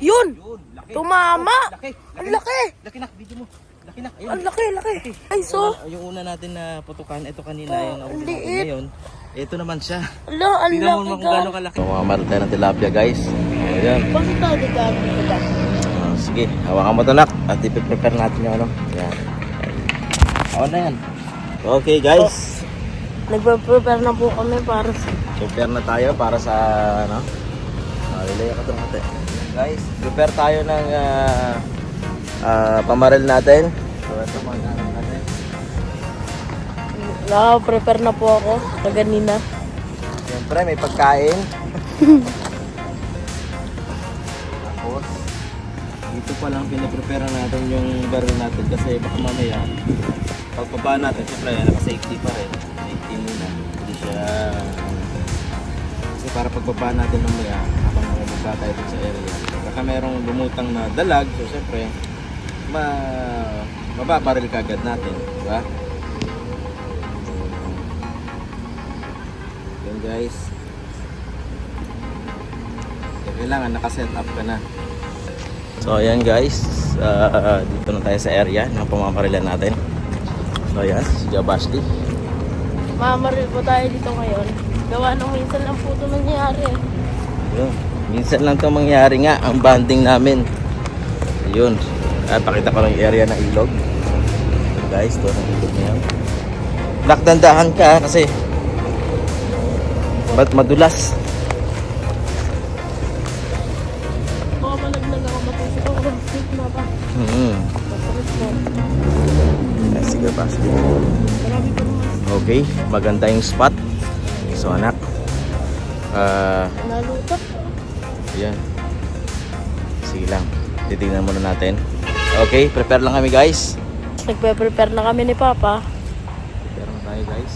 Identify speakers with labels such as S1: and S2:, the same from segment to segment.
S1: Yun!
S2: Yun, laki.
S1: Tumama!
S2: Oh, laki.
S1: Ang laki!
S2: Laki na, video mo. Laki na. Ayun.
S1: Ang laki, laki! Ay, so...
S2: Yung una natin na putukan, ito kanina,
S1: Oh,
S2: yung nahuli natin
S1: liit.
S2: ngayon. Ito naman siya.
S1: Ala, ang
S2: Tingnan mo
S1: laki,
S2: naman kung gaano
S1: guys.
S2: kalaki. Mga marita ng tilapia, guys. Ayan.
S1: Bakit tayo dadami ito?
S2: Sige, hawakan mo ito, nak. At ipiprepare natin yung ano. Ayan. Awan na yan. Okay, guys.
S1: Nagpa-prepare na po kami para sa...
S2: Prepare na tayo para sa ano. Lilaya ka ito natin. Guys, prepare tayo ng pamaril natin. So, ito mga natin.
S1: Naka-prepare na po ako kaganina.
S2: Siyempre, may pagkain. Tapos, dito pa lang pinaprepare natin yung baril natin kasi baka mamaya pagbaba natin, siyempre, naka-safety pa rin. Safety muna. Hindi siya... Kasi para pagbaba natin mamaya, habang bumaba tayo sa area, baka merong lumutang na dalag, so siyempre, mababaril ka agad natin, diba? Yun guys. So, kailangan nakaset up ka na. So ayan guys, dito na tayo sa area ng pamamarilan natin. So ayan, si Jabashli.
S1: Mamaril po tayo dito ngayon. Gawa nung minsan lang po ito nangyari.
S2: Yun. Minsan lang ito mangyari nga, ang banding namin. Ayun. Pakita ko lang yung area ng ilog. So guys, ito ang ilog niya. Lakdandahan ka kasi ba't madulas?
S1: Baka malaglag ako matusok ako. Wait na ba? Masakit po.
S2: Sige pa.
S1: Marami pa naman.
S2: Okay, maganda yung spot. So anak.
S1: Nalutak.
S2: Ayan. Sige lang. Titignan muna natin. Okay, prepare lang kami guys.
S1: Nagpe-prepare na kami ni Papa.
S2: Prepare na tayo guys.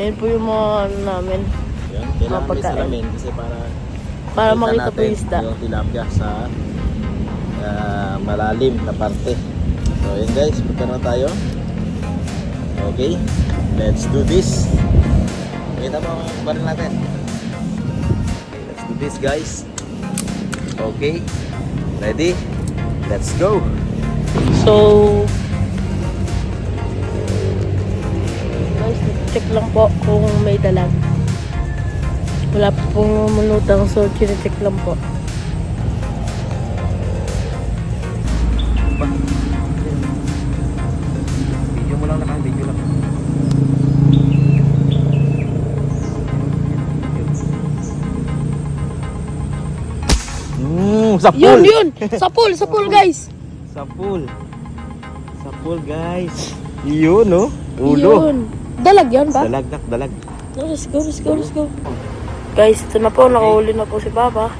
S1: Ayan po yung mga ano namin.
S2: Ayan, kailangan may
S1: pagkain.
S2: salamin kasi
S1: Para
S2: kita
S1: makita po
S2: natin
S1: yung isda.
S2: yung tilapia sa malalim na parte. So ayan guys, prepare na tayo. Okay, let's do this. Kita mo ang baril natin. Okay, let's do this guys. Okay, ready? Let's go.
S1: So, guys, check lang po kung may dalag. Wala po pong mulutang, so check lang po.
S2: Video mo lang na video lang. Sa pool.
S1: Yun! Sa pool guys!
S2: Sa pool. Sa pool guys. Yun no? Ulo.
S1: Yun. Dalag yan ba?
S2: Dalag nak, dalag.
S1: Let's go. Guys, ito na po, nakahuli na po si Papa.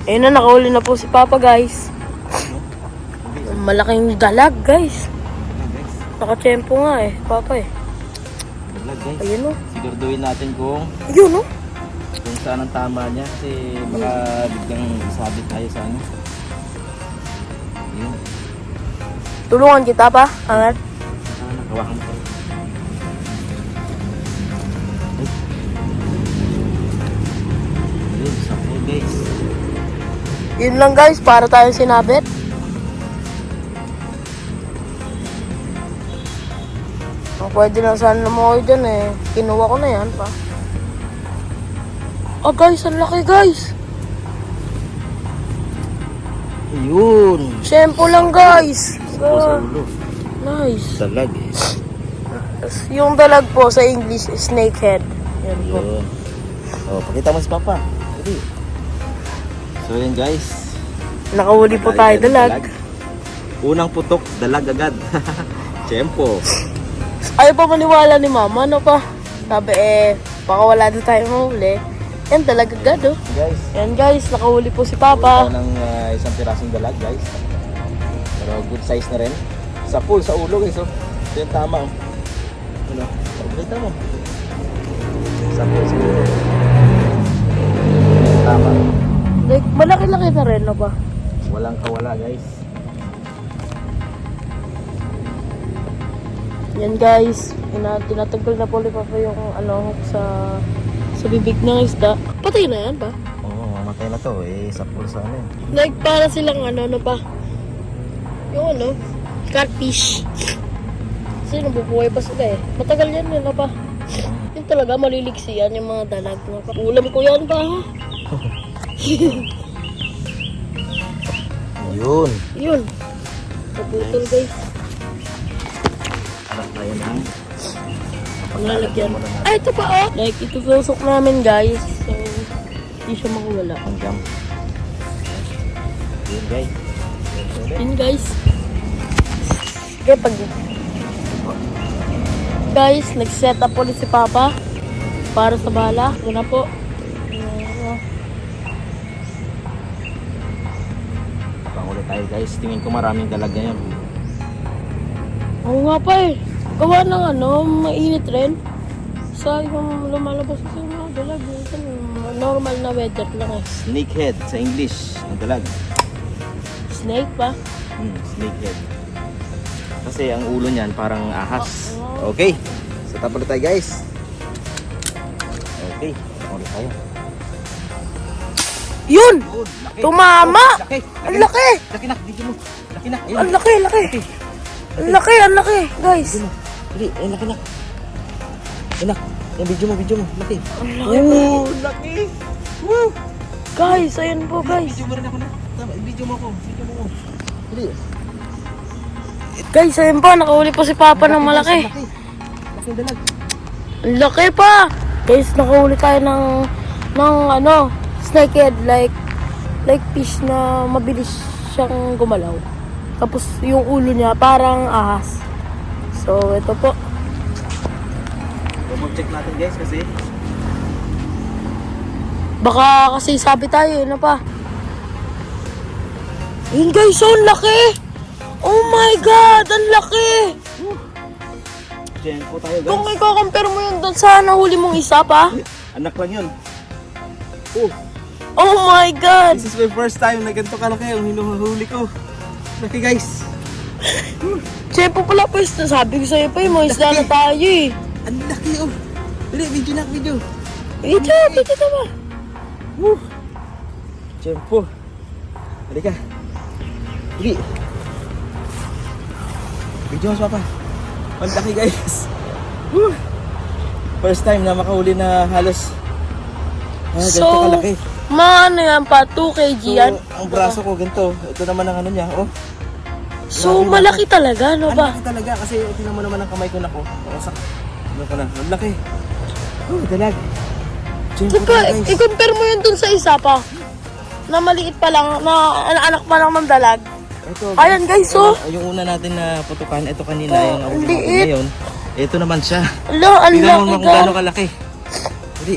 S1: Ayun na, nakahuli na po si Papa guys. Malaking dalag guys. Nakachempo nga Papa
S2: Dalag guys.
S1: Ayun o.
S2: Siguraduhin natin kung
S1: Yun o.
S2: saan ang tama niya kasi baka biglang sabit tayo sa ano. Yun.
S1: Tulungan kita pa, angat.
S2: Nakawakan mo. Ayun, sa pool guys.
S1: Yun lang guys, para tayo sinabit. Pwede na sana mo kayo dyan Kinuha ko na yan pa. Oh guys, ang laki guys.
S2: Ayun.
S1: Shampoo lang guys.
S2: Sa ulo.
S1: Nice.
S2: Dalag
S1: Yung dalag po sa English is snakehead. Yan po.
S2: Yun. Oh, pakita mo si Papa. Ready? So yun guys.
S1: Nakahuli po tayo dalag.
S2: Unang putok, dalag agad. Tiyempo.
S1: Ayaw pa maniwala ni Mama, ano pa? Sabi baka wala na tayo mahuli. Yan, dalag agad
S2: Guys,
S1: Yan guys, nakahuli po si Papa.
S2: ito ng isang pirasong dalag guys. Pero good size na rin. Sa pool, sa ulo guys. Ito yung tama. Ano? Pakita mo. Sa pool, sa ulo. Ito yung tama.
S1: Like, malaki-laki na rin, no ba?
S2: Walang kawala guys.
S1: Yan guys, tinatanggal na po ni Papa yung ano sa bibig ng isda. Patay na yan ba?
S2: Oo, namatay na to. Sa pulsa ano eh.
S1: Like, para silang ano pa. Yung ano, catfish. Kasi nabubuhay pa sila eh. Matagal yan nila pa. Yun talaga, maliliksi yan yung mga dalag. Ulam ko yan pa ha.
S2: Yun.
S1: Yun. Kaputol guys.
S2: Anak tayo na.
S1: Lalagyan. Ay, ito pa oh. Like, itutusok namin guys. So, hindi siya makawala.
S2: Ang jam. Yun guys.
S1: Yun guys. Sige, pag... Guys, nag-set up ulit si Papa para sa bala. Ito na po.
S2: Pangulit tayo guys. Tingin ko maraming dalag ngayon.
S1: Oo nga pa eh. Gawa ng ano, mainit rin. Sa yung lumalabas kasi mga dalag. Normal na weather lang eh.
S2: Snakehead sa English. Ang dalag.
S1: Snake pa?
S2: Snakehead. Kasi ang ulo niyan parang ahas. Okay. Set up ulit tayo guys. Okay. Ulit tayo.
S1: Yun!
S2: Laki.
S1: Tumama!
S2: Laki.
S1: Ang laki!
S2: Laki na. Video mo. Laki na. Ayun.
S1: Ang laki, laki! Ang laki, guys!
S2: Video mo. Dali. Ayun, laki na. Ayun na. Ayun, video mo. Laki.
S1: Ang laki po.
S2: Laki.
S1: Guys, ayan po guys.
S2: Video mo rin ako na. Tama, video mo ako. Dali.
S1: Guys, ayan po, nakahuli po si Papa ng malaki.
S2: Laki. Laki dalag.
S1: Ang laki pa! Guys, nakahuli tayo ng ano, snakehead, like fish na mabilis siyang gumalaw. Tapos yung ulo niya parang ahas. So, ito po.
S2: Check natin guys kasi
S1: Baka kasi sabi tayo, ano pa? Yun guys, oh, ang laki! Oh my God, ang laki!
S2: Tempo tayo guys.
S1: Kung i-compare mo yun doon sa nahuli mong isa pa.
S2: Anak lang yun.
S1: Oh my God!
S2: This is my first time na ganito kalaki yung hinuhuli ko. Laki guys.
S1: Chepo pala po, sabi ko sa'yo pa, mga isda na tayo eh.
S2: Ang laki oh. Dali, video na video.
S1: Ito ba?
S2: Tempo. Halika. Dali. Video mas papa. Ang laki guys. First time na makahuli na halos ganito kalaki.
S1: Ano yan pa? 2 kg yan?
S2: Ang braso ko ganito. Ito naman ang ano niya. Oh.
S1: So,
S2: Grabe
S1: malaki talaga, no
S2: Ang
S1: ba?
S2: laki talaga kasi tingnan mo naman ang kamay ko na ko. Nakasak. Ano ko na. Ang laki. Dalag. Tempo tayo guys.
S1: I-compare mo yun dun sa isa pa. Na maliit pa lang, na anak pa lang ng dalag.
S2: Ito,
S1: Ayan guys, oh.
S2: Yung una natin na putukan, ito kanina
S1: Oh,
S2: yung
S1: ang
S2: natin
S1: liit.
S2: ngayon. Ito naman siya.
S1: Ala, ang
S2: Tingnan mo
S1: laki
S2: kung
S1: ka.
S2: gaano kalaki. Hindi.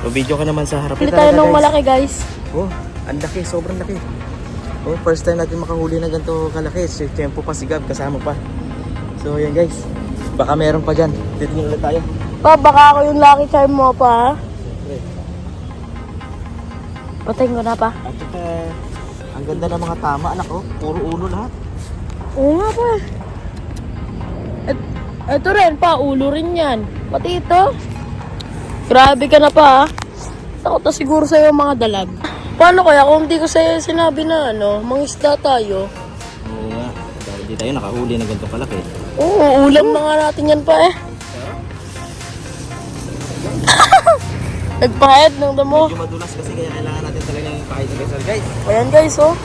S2: So, video ka naman sa harap.
S1: Pili
S2: Ito
S1: tayo
S2: talaga,
S1: ng
S2: guys.
S1: malaki guys.
S2: Oh, ang laki. Sobrang laki. Oh, first time natin makahuli na ganito kalaki. Si Tempo pa, si Gab, kasama pa. So, ayan guys. Baka meron pa dyan. Titingin ulit tayo.
S1: Pa, baka ako yung lucky charm mo pa, ha? Patayin ko na pa.
S2: At saka, ang ganda ng mga tama, anak. Oh, puro ulo lahat.
S1: Oo nga pa. Ito rin pa, ulo rin yan. Pati ito. Grabe ka na pa, ha? Takot na siguro sa'yo ang mga dalag. Paano kaya kung hindi ko sa'yo sinabi na ano, mangisda tayo?
S2: Oo nga. Dahil di tayo nakahuli na ganito kalaki.
S1: Oo, ulam na nga natin yan pa eh. Nagpahid ng damo.
S2: Medyo madulas kasi kaya kailangan natin talaga ng pahit sa vessel guys.
S1: Ayan guys, oh.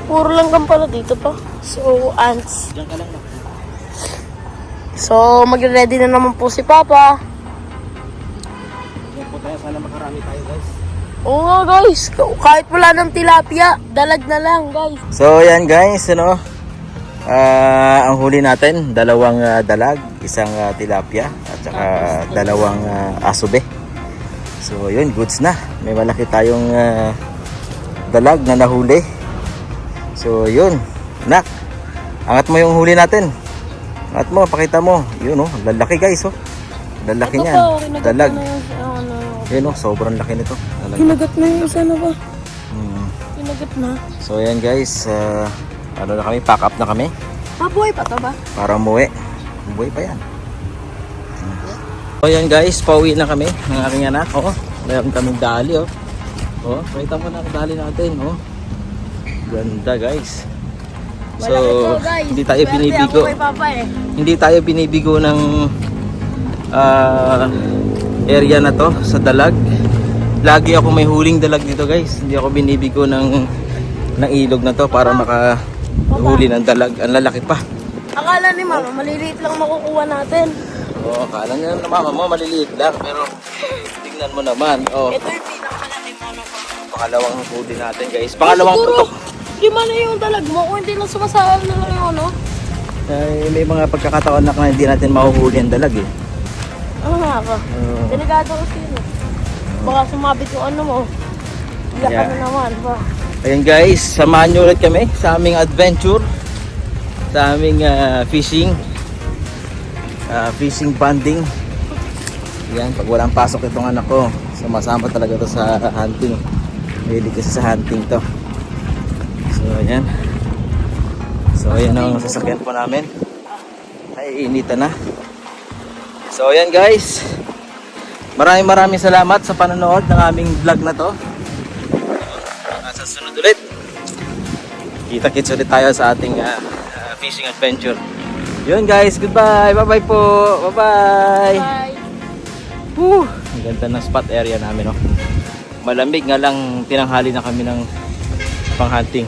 S1: Puro lang pala dito pa. So, ants.
S2: Diyan ka lang na.
S1: So, mag-ready na naman po si Papa.
S2: Diyan po tayo. Sana makarami tayo guys.
S1: Oo nga guys, kahit wala ng tilapia, dalag na lang guys.
S2: So yan guys, ano? Ang huli natin, dalawang dalag, isang tilapia, at saka dalawang asube. So yun, goods na. May malaki tayong dalag na nahuli. So yun, nak. Angat mo yung huli natin. Angat mo, pakita mo. Yun oh, lalaki guys oh. Lalaki niyan. Dalag. Yun oh, sobrang laki nito. Dalag.
S1: Kinagat na yung isa na ba? Kinagat na.
S2: So yan guys, ano na kami, pack up na kami.
S1: Pabuhay pa to ba?
S2: Para umuwi. Umuwi pa yan. So yan guys, pauwi na kami ng aking anak. Oo, meron kaming dali oh. Oh, pakita mo na ang dali natin, oh. Ganda, guys. So,
S1: Malaki to, guys.
S2: hindi tayo
S1: Swerte
S2: binibigo.
S1: ako kay Papa eh.
S2: Hindi tayo binibigo ng area na to sa dalag. Lagi ako may huling dalag dito, guys. Hindi ako binibigo ng ilog na to para makahuli ng dalag. Ang lalaki pa.
S1: Akala ni Mama, maliliit lang makukuha natin.
S2: Oh, akala niya na mama mo maliliit lang, pero tingnan mo naman. Oh,
S1: Ito yung pinakamalaki Mama ko.
S2: pangalawang huli natin, guys. Pangalawang putok.
S1: Lima na yung dalag mo kung hindi lang sumasahal na lang yung ano.
S2: Ay, may mga pagkakataon na hindi natin mahuhuli ang dalag eh.
S1: Ano nga ka? Delikado kasi yun. Baka sumabit yung ano mo. Iyak
S2: Yeah.
S1: ka na naman pa.
S2: Ayan, guys, samahan nyo ulit kami sa aming adventure, sa aming fishing bonding. Yan, pag walang pasok itong anak ko, sumasama talaga to sa hunting. Mahilig kasi sa hunting to. So ayan. So ayan ang sasakyan po namin. Naiinitan na. So ayan, guys, maraming salamat sa panonood ng aming vlog na to. Sa sunod ulit, kita-kits ulit tayo sa ating fishing adventure. Yun, guys, goodbye. Bye-bye po. Bye-bye.
S1: Bye.
S2: Woo! Ang ganda ng spot area namin, no? Malamig nga lang, tinanghali na kami ng pang-hunting.